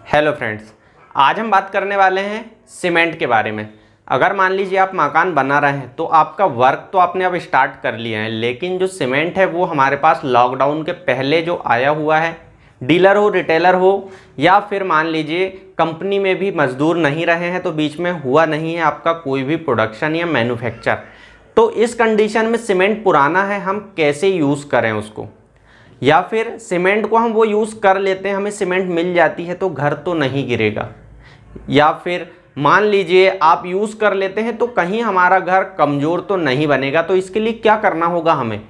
Hello friends, आज हम बात करने वाले हैं सीमेंट के बारे में। अगर मान लीजिए आप मकान बना रहे हैं तो आपका वर्क तो आपने अब स्टार्ट कर लिया है, लेकिन जो सीमेंट है वो हमारे पास लॉकडाउन के पहले जो आया हुआ है, डीलर हो, रिटेलर हो या फिर मान लीजिए कंपनी में भी मजदूर नहीं रहे हैं तो बीच में हुआ नहीं है आपका कोई भी प्रोडक्शन या मैन्युफैक्चर। तो इस कंडीशन में सीमेंट पुराना है, हम कैसे यूज़ करें उसको, या फिर सीमेंट को हम वो यूज़ कर लेते हैं, हमें सीमेंट मिल जाती है तो घर तो नहीं गिरेगा, या फिर मान लीजिए आप यूज़ कर लेते हैं तो कहीं हमारा घर कमज़ोर तो नहीं बनेगा। तो इसके लिए क्या करना होगा हमें,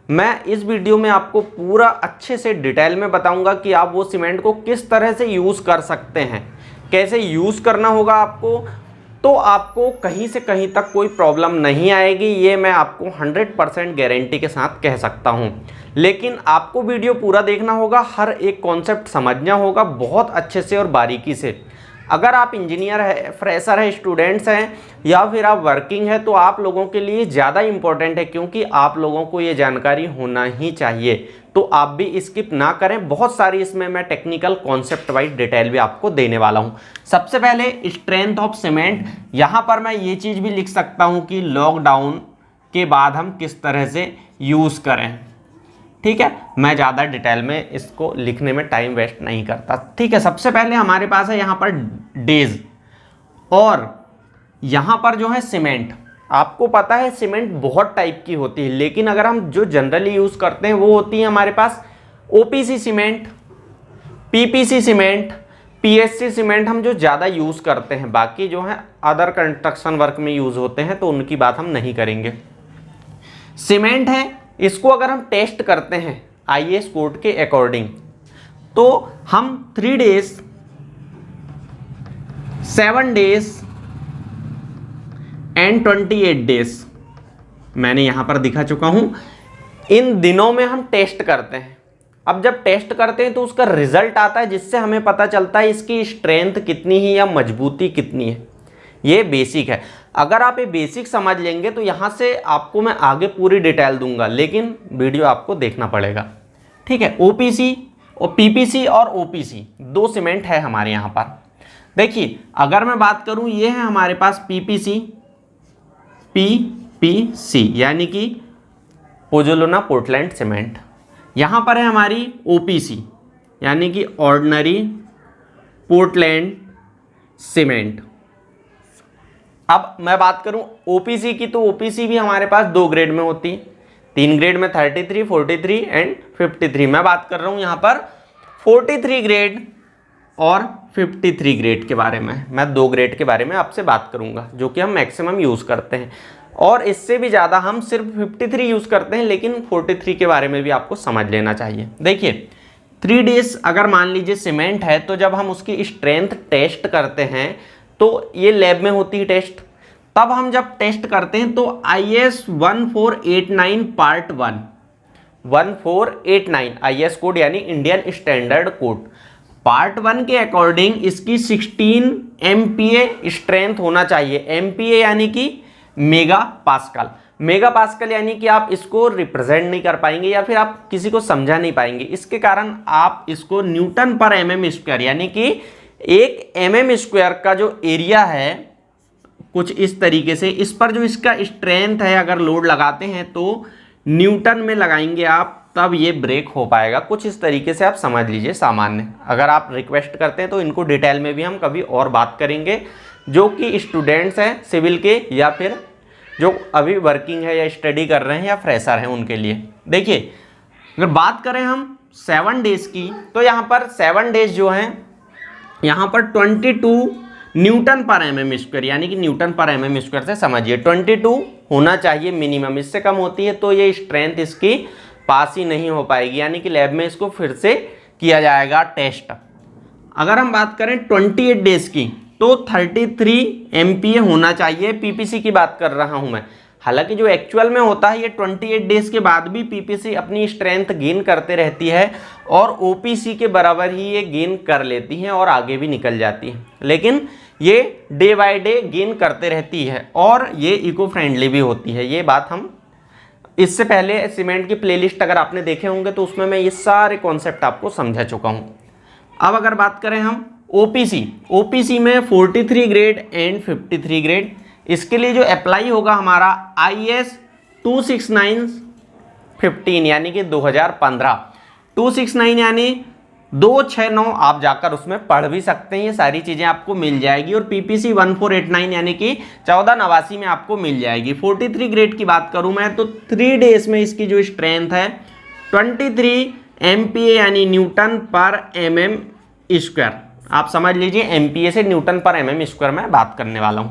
मैं इस वीडियो में आपको पूरा अच्छे से डिटेल में बताऊंगा कि आप वो सीमेंट को किस तरह से यूज़ कर सकते हैं, कैसे यूज़ करना होगा आपको, तो आपको कहीं से कहीं तक कोई प्रॉब्लम नहीं आएगी, ये मैं आपको 100% गारंटी के साथ कह सकता हूँ। लेकिन आपको वीडियो पूरा देखना होगा, हर एक कॉन्सेप्ट समझना होगा बहुत अच्छे से और बारीकी से। अगर आप इंजीनियर है, फ्रेशर है, स्टूडेंट्स हैं या फिर आप वर्किंग है तो आप लोगों के लिए ज़्यादा इम्पोर्टेंट है, क्योंकि आप लोगों को ये जानकारी होना ही चाहिए। तो आप भी स्किप ना करें, बहुत सारी इसमें मैं टेक्निकल कॉन्सेप्ट वाइज डिटेल भी आपको देने वाला हूँ। सबसे पहले स्ट्रेंथ ऑफ सीमेंट, यहाँ पर मैं ये चीज़ भी लिख सकता हूँ कि लॉकडाउन के बाद हम किस तरह से यूज़ करें। ठीक है, मैं ज़्यादा डिटेल में इसको लिखने में टाइम वेस्ट नहीं करता। ठीक है, सबसे पहले हमारे पास है यहाँ पर डेज और यहाँ पर जो है सीमेंट। आपको पता है सीमेंट बहुत टाइप की होती है, लेकिन अगर हम जो जनरली यूज़ करते हैं वो होती है हमारे पास OPC cement, PPC cement, PSC cement हम जो ज़्यादा यूज़ करते हैं। बाकी जो है अदर कंस्ट्रक्शन वर्क में यूज़ होते हैं तो उनकी बात हम नहीं करेंगे। सीमेंट है, इसको अगर हम टेस्ट करते हैं आईएस कोड के अकॉर्डिंग तो हम 3 डेज, 7 डेज एंड 28 डेज मैंने यहां पर दिखा चुका हूं, इन दिनों में हम टेस्ट करते हैं। अब जब टेस्ट करते हैं तो उसका रिजल्ट आता है, जिससे हमें पता चलता है इसकी स्ट्रेंथ कितनी है या मजबूती कितनी है। ये बेसिक है, अगर आप ये बेसिक समझ लेंगे तो यहाँ से आपको मैं आगे पूरी डिटेल दूंगा, लेकिन वीडियो आपको देखना पड़ेगा। ठीक है, ओपीसी और पीपीसी और ओपीसी 2 सीमेंट है हमारे यहाँ पर। देखिए अगर मैं बात करूँ, ये है हमारे पास पीपीसी, पीपीसी यानी कि पोज़ोलाना पोर्टलैंड सीमेंट। यहाँ पर है हमारी ओपीसी यानी कि ऑर्डिनरी पोर्टलैंड सीमेंट। अब मैं बात करूं ओपीसी की, तो ओपीसी भी हमारे पास 2 ग्रेड में होती है, 3 ग्रेड में 33, 43 एंड 53। मैं बात कर रहा हूं यहां पर 43 ग्रेड और 53 ग्रेड के बारे में। मैं 2 ग्रेड के बारे में आपसे बात करूंगा जो कि हम मैक्सिमम यूज़ करते हैं, और इससे भी ज़्यादा हम सिर्फ 53 यूज़ करते हैं, लेकिन 43 के बारे में भी आपको समझ लेना चाहिए। देखिए 3 डेज अगर मान लीजिए सीमेंट है, तो जब हम उसकी स्ट्रेंथ टेस्ट करते हैं तो ये लैब में होती है टेस्ट। तब हम जब टेस्ट करते हैं तो IS 1489 पार्ट 1, 1489 IS कोड यानी इंडियन स्टैंडर्ड कोड, पार्ट 1 के अकॉर्डिंग इसकी 16 MPa स्ट्रेंथ होना चाहिए। MPa यानी कि मेगा पास्कल। मेगा पास्कल यानी कि आप इसको रिप्रेजेंट नहीं कर पाएंगे या फिर आप किसी को समझा नहीं पाएंगे, इसके कारण आप इसको न्यूटन पर mm स्क्वायर यानी कि 1 mm स्क्वायर का जो एरिया है कुछ इस तरीके से, इस पर जो इसका स्ट्रेंथ है अगर लोड लगाते हैं तो न्यूटन में लगाएंगे आप, तब ये ब्रेक हो पाएगा। कुछ इस तरीके से आप समझ लीजिए सामान्य। अगर आप रिक्वेस्ट करते हैं तो इनको डिटेल में भी हम कभी और बात करेंगे, जो कि स्टूडेंट्स हैं सिविल के या फिर जो अभी वर्किंग है या स्टडी कर रहे हैं या फ्रेशर हैं उनके लिए। देखिए अगर बात करें हम 7 डेज की, तो यहाँ पर 7 डेज जो हैं यहाँ पर 22 न्यूटन पर mm स्क्वायर यानी कि न्यूटन पर mm स्क्वायर से समझिए 22 होना चाहिए मिनिमम। इससे कम होती है तो ये स्ट्रेंथ इसकी पास ही नहीं हो पाएगी, यानी कि लैब में इसको फिर से किया जाएगा टेस्ट। अगर हम बात करें 28 डेज की तो 33 MPa होना चाहिए। पीपीसी की बात कर रहा हूँ मैं, हालांकि जो एक्चुअल में होता है ये 28 डेज के बाद भी पीपीसी अपनी स्ट्रेंथ गेन करते रहती है और ओपीसी के बराबर ही ये गेन कर लेती है और आगे भी निकल जाती है, लेकिन ये डे बाय डे गेन करते रहती है और ये इको फ्रेंडली भी होती है। ये बात हम इससे पहले सीमेंट की प्लेलिस्ट अगर आपने देखे होंगे तो उसमें मैं ये सारे कॉन्सेप्ट आपको समझा चुका हूँ। अब अगर बात करें हम ओपीसी में 43 ग्रेड एंड 53 ग्रेड, इसके लिए जो अप्लाई होगा हमारा IS 26915 यानी कि 2015, 269 यानी 269, आप जाकर उसमें पढ़ भी सकते हैं, ये सारी चीज़ें आपको मिल जाएगी। और PPC 1489 यानी कि 1489 में आपको मिल जाएगी। 43 ग्रेड की बात करूं मैं तो 3 डेज में इसकी जो स्ट्रेंथ है 23 MPa यानी न्यूटन पर mm स्क्वायर। आप समझ लीजिए MPa से न्यूटन पर mm स्क्वायर में बात करने वाला हूं।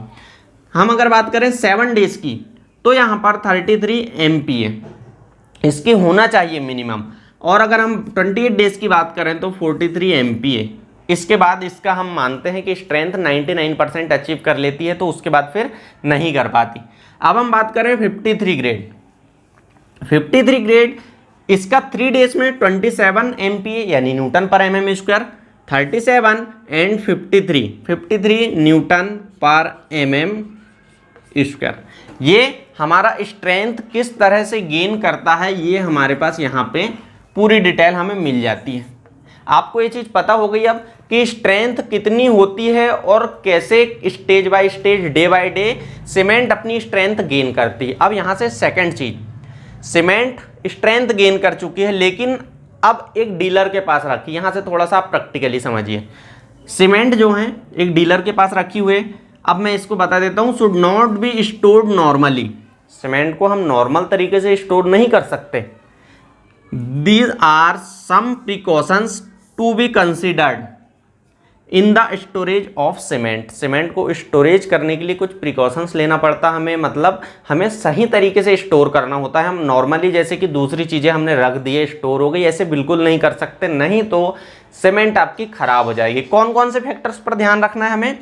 हम अगर बात करें 7 डेज की तो यहाँ पर 33 MPa इसकी होना चाहिए मिनिमम। और अगर हम 28 डेज की बात करें तो 43 MPa। इसके बाद इसका हम मानते हैं कि स्ट्रेंथ 99% अचीव कर लेती है, तो उसके बाद फिर नहीं कर पाती। अब हम बात करें 53 ग्रेड। 53 ग्रेड इसका 3 डेज में 27 MPa यानी न्यूटन पर mm स्क्वायर, 37 एंड 53 न्यूटन पर mm स्क्वायर। ये हमारा स्ट्रेंथ किस तरह से गेन करता है ये हमारे पास यहाँ पे पूरी डिटेल हमें मिल जाती है। आपको ये चीज़ पता हो गई अब कि स्ट्रेंथ कितनी होती है और कैसे stage by stage day by day cement अपनी स्ट्रेंथ गेन करती है। अब यहाँ से सेकंड चीज, सीमेंट स्ट्रेंथ गेन कर चुकी है लेकिन अब एक डीलर के पास रखी। यहाँ से थोड़ा सा आप प्रैक्टिकली समझिए, सीमेंट जो है एक डीलर के पास रखी हुई है। अब मैं इसको बता देता हूँ, should not be stored normally. Cement को हम नॉर्मल तरीके से स्टोर नहीं कर सकते। These are some precautions to be considered in the storage of cement। Cement को स्टोरेज करने के लिए कुछ प्रिकॉशंस लेना पड़ता हमें, मतलब हमें सही तरीके से स्टोर करना होता है। हम नॉर्मली जैसे कि दूसरी चीज़ें हमने रख दी है स्टोर हो गई, ऐसे बिल्कुल नहीं कर सकते, नहीं तो सीमेंट आपकी खराब हो जाएगी। कौन कौन से फैक्टर्स पर ध्यान रखना है हमें,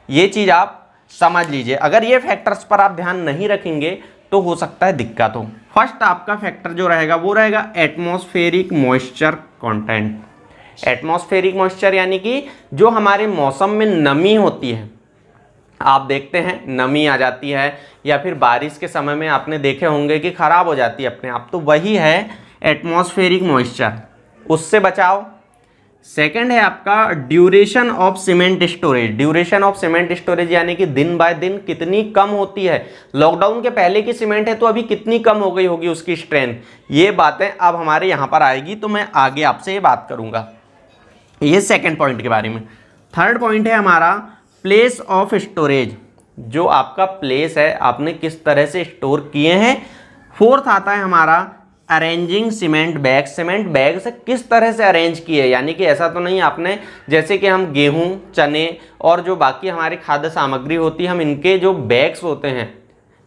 ये चीज़ आप समझ लीजिए। अगर ये फैक्टर्स पर आप ध्यान नहीं रखेंगे तो हो सकता है दिक्कत हो। फर्स्ट आपका फैक्टर जो रहेगा वो रहेगा atmospheric moisture content. Atmospheric moisture यानी कि जो हमारे मौसम में नमी होती है, आप देखते हैं नमी आ जाती है या फिर बारिश के समय में आपने देखे होंगे कि खराब हो जाती है अपने आप, तो वही है एटमॉस्फेरिक मॉइस्चर, उससे बचाओ। सेकंड है आपका duration of cement storage. Duration of cement storage यानी कि दिन बाय दिन कितनी कम होती है। लॉकडाउन के पहले की सीमेंट है तो अभी कितनी कम हो गई होगी उसकी स्ट्रेंथ, ये बातें अब हमारे यहाँ पर आएगी, तो मैं आगे आपसे ये बात करूँगा। ये सेकंड पॉइंट के बारे में। थर्ड पॉइंट है हमारा प्लेस ऑफ स्टोरेज, जो आपका प्लेस है आपने किस तरह से स्टोर किए हैं। फोर्थ आता है हमारा arranging cement bag. Cement bag से किस तरह से अरेंज किए, यानी कि ऐसा तो नहीं आपने जैसे कि हम गेहूं, चने और जो बाकी हमारी खाद्य सामग्री होती है हम इनके जो बैग्स होते हैं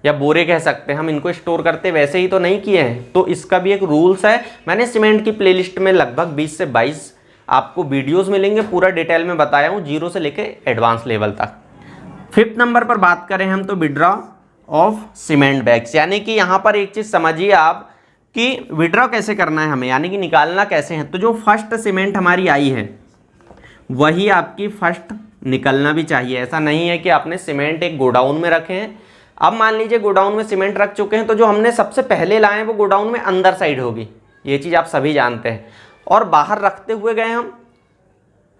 या बोरे कह सकते हैं हम इनको स्टोर करते वैसे ही तो नहीं किए हैं। तो इसका भी एक रूल्स है। मैंने सीमेंट की प्लेलिस्ट में लगभग 20 से 22 आपको वीडियोज़ मिलेंगे, पूरा डिटेल में बताया हूँ, जीरो से लेकर एडवांस लेवल तक। फिफ्थ नंबर पर बात करें हम तो विड्रॉ ऑफ सीमेंट बैग्स, यानी कि यहाँ पर एक चीज़ समझिए आप कि विड्रॉ कैसे करना है हमें, यानी कि निकालना कैसे है। तो जो फर्स्ट सीमेंट हमारी आई है वही आपकी फर्स्ट निकलना भी चाहिए। ऐसा नहीं है कि आपने सीमेंट एक गोडाउन में रखे हैं। अब मान लीजिए गोडाउन में सीमेंट रख चुके हैं तो जो हमने सबसे पहले लाए हैं वो गोडाउन में अंदर साइड होगी, ये चीज़ आप सभी जानते हैं। और बाहर रखते हुए गए हम,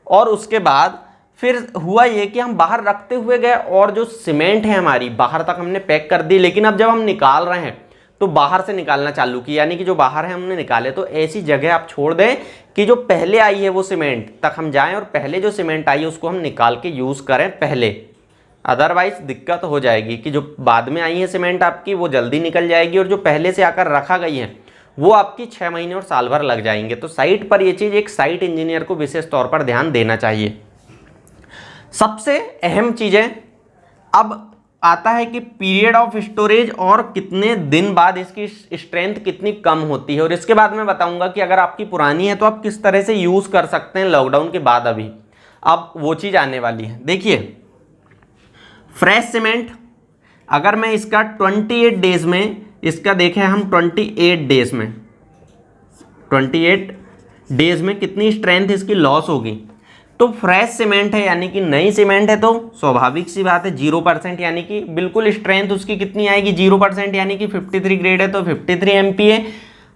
और उसके बाद फिर हुआ ये कि हम बाहर रखते हुए गए और जो सीमेंट है हमारी बाहर तक हमने पैक कर दी, लेकिन अब जब हम निकाल रहे हैं तो बाहर से निकालना चालू किया, यानी कि जो बाहर है हमने निकाले। तो ऐसी जगह आप छोड़ दें कि जो पहले आई है वो सीमेंट तक हम जाएं और पहले जो सीमेंट आई है उसको हम निकाल के यूज़ करें पहले, अदरवाइज दिक्कत हो जाएगी कि जो बाद में आई है सीमेंट आपकी वो जल्दी निकल जाएगी और जो पहले से आकर रखा गई है वो आपकी 6 महीने और साल भर लग जाएंगे। तो साइट पर ये चीज़ एक साइट इंजीनियर को विशेष तौर पर ध्यान देना चाहिए। सबसे अहम चीज़ें अब आता है कि पीरियड ऑफ स्टोरेज और कितने दिन बाद इसकी स्ट्रेंथ कितनी कम होती है, और इसके बाद मैं बताऊंगा कि अगर आपकी पुरानी है तो आप किस तरह से यूज़ कर सकते हैं लॉकडाउन के बाद। अभी अब वो चीज़ आने वाली है। देखिए फ्रेश सीमेंट अगर मैं इसका 28 डेज में इसका देखें हम 28 डेज में कितनी स्ट्रेंथ इसकी लॉस होगी। तो फ्रेश सीमेंट है यानी कि नई सीमेंट है तो स्वाभाविक सी बात है 0%, यानी कि बिल्कुल स्ट्रेंथ उसकी कितनी आएगी 0%, यानी कि 53 ग्रेड है तो 53 MPa।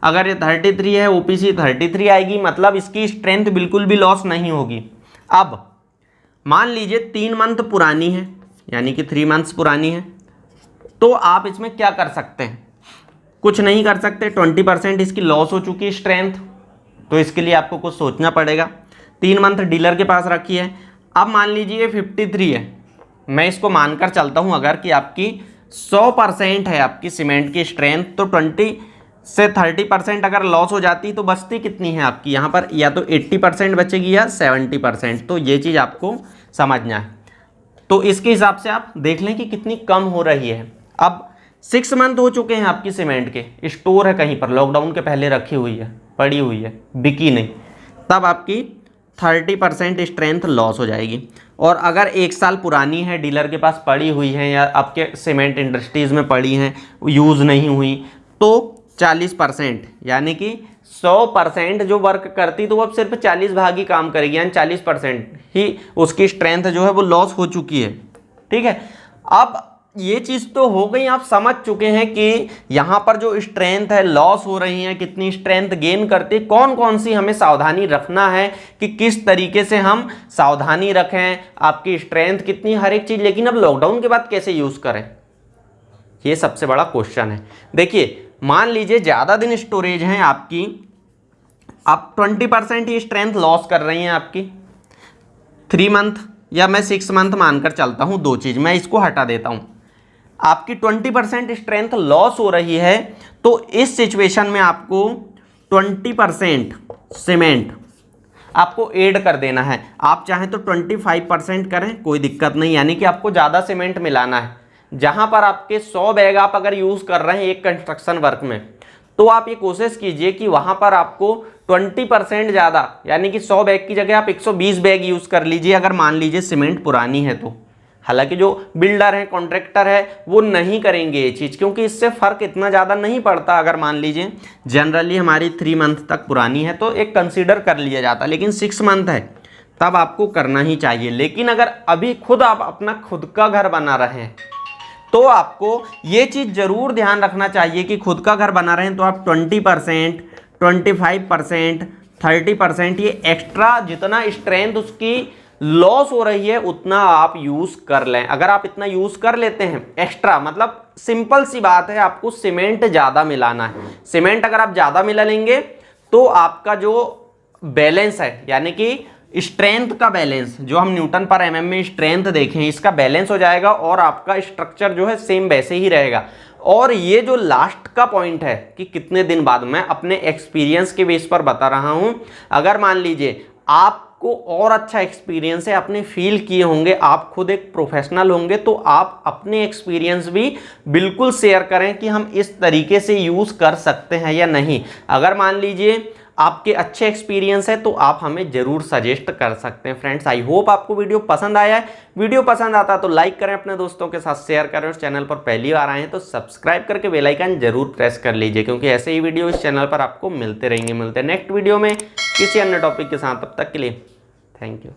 अगर ये 33 है OPC 33 आएगी, मतलब इसकी स्ट्रेंथ बिल्कुल भी लॉस नहीं होगी। अब मान लीजिए 3 मंथ पुरानी है, यानी कि 3 मंथ्स पुरानी है, तो आप इसमें क्या कर सकते हैं? कुछ नहीं कर सकते। 20% इसकी लॉस हो चुकी है स्ट्रेंथ, तो इसके लिए आपको कुछ सोचना पड़ेगा। 3 मंथ डीलर के पास रखी है। अब मान लीजिए 53 है, मैं इसको मानकर चलता हूं अगर कि आपकी 100% है आपकी सीमेंट की स्ट्रेंथ, तो 20 से 30% अगर लॉस हो जाती तो बचती कितनी है आपकी यहाँ पर? या तो 80% बचेगी या 70%। तो ये चीज़ आपको समझना है। तो इसके हिसाब से आप देख लें कि कितनी कम हो रही है। अब 6 मंथ हो चुके हैं आपकी सीमेंट के, स्टोर है कहीं पर, लॉकडाउन के पहले रखी हुई है, पड़ी हुई है, बिकी नहीं, तब आपकी 30% स्ट्रेंथ लॉस हो जाएगी। और अगर 1 साल पुरानी है, डीलर के पास पड़ी हुई है या आपके सीमेंट इंडस्ट्रीज़ में पड़ी हैं, यूज़ नहीं हुई, तो 40%, यानी कि 100% जो वर्क करती तो वो अब सिर्फ 40 भाग ही काम करेगी, यानी 40% ही उसकी स्ट्रेंथ जो है वो लॉस हो चुकी है। ठीक है, अब ये चीज़ तो हो गई, आप समझ चुके हैं कि यहाँ पर जो स्ट्रेंथ है लॉस हो रही है, कितनी स्ट्रेंथ गेन करती, कौन कौन सी हमें सावधानी रखना है कि किस तरीके से हम सावधानी रखें, आपकी स्ट्रेंथ कितनी, हर एक चीज़। लेकिन अब लॉकडाउन के बाद कैसे यूज़ करें, ये सबसे बड़ा क्वेश्चन है। देखिए, मान लीजिए ज़्यादा दिन स्टोरेज है आपकी, आप 20% ही स्ट्रेंथ लॉस कर रही हैं आपकी, 3 मंथ या मैं 6 मंथ मानकर चलता हूँ, दो चीज़ मैं इसको हटा देता हूँ, आपकी 20% स्ट्रेंथ लॉस हो रही है, तो इस सिचुएशन में आपको 20% सीमेंट आपको ऐड कर देना है। आप चाहें तो 25% करें, कोई दिक्कत नहीं, यानी कि आपको ज़्यादा सीमेंट मिलाना है। जहां पर आपके 100 बैग आप अगर यूज़ कर रहे हैं एक कंस्ट्रक्शन वर्क में, तो आप ये कोशिश कीजिए कि वहां पर आपको 20% ज़्यादा, यानी कि 100 बैग की जगह आप 120 बैग यूज़ कर लीजिए, अगर मान लीजिए सीमेंट पुरानी है तो। हालांकि जो बिल्डर हैं, कॉन्ट्रैक्टर है, वो नहीं करेंगे ये चीज़, क्योंकि इससे फ़र्क इतना ज़्यादा नहीं पड़ता। अगर मान लीजिए जनरली हमारी 3 मंथ तक पुरानी है तो एक कंसीडर कर लिया जाता, लेकिन 6 मंथ है तब आपको करना ही चाहिए। लेकिन अगर अभी खुद आप अपना खुद का घर बना रहे हैं तो आपको ये चीज़ ज़रूर ध्यान रखना चाहिए कि खुद का घर बना रहे हैं तो आप 20%, 25%, 30% ये एक्स्ट्रा जितना स्ट्रेंथ उसकी लॉस हो रही है उतना आप यूज़ कर लें। अगर आप इतना यूज़ कर लेते हैं एक्स्ट्रा, मतलब सिंपल सी बात है, आपको सीमेंट ज़्यादा मिलाना है। सीमेंट अगर आप ज़्यादा मिला लेंगे तो आपका जो बैलेंस है, यानी कि स्ट्रेंथ का बैलेंस, जो हम न्यूटन पर एमएम में स्ट्रेंथ देखें, इसका बैलेंस हो जाएगा और आपका स्ट्रक्चर जो है सेम वैसे ही रहेगा। और ये जो लास्ट का पॉइंट है कि कितने दिन बाद, मैं अपने एक्सपीरियंस के बेस पर बता रहा हूं, अगर मान लीजिए आपको और अच्छा एक्सपीरियंस है, आपने फील किए होंगे, आप खुद एक प्रोफेशनल होंगे, तो आप अपने एक्सपीरियंस भी बिल्कुल शेयर करें कि हम इस तरीके से यूज़ कर सकते हैं या नहीं। अगर मान लीजिए आपके अच्छे एक्सपीरियंस है तो आप हमें जरूर सजेस्ट कर सकते हैं। फ्रेंड्स, आई होप आपको वीडियो पसंद आया है। वीडियो पसंद आता तो लाइक करें, अपने दोस्तों के साथ शेयर करें, और चैनल पर पहली बार आए हैं तो सब्सक्राइब करके बेल आइकन जरूर प्रेस कर लीजिए, क्योंकि ऐसे ही वीडियो इस चैनल पर आपको मिलते रहेंगे। मिलते हैं नेक्स्ट वीडियो में किसी अन्य टॉपिक के साथ, तब तक के लिए थैंक यू।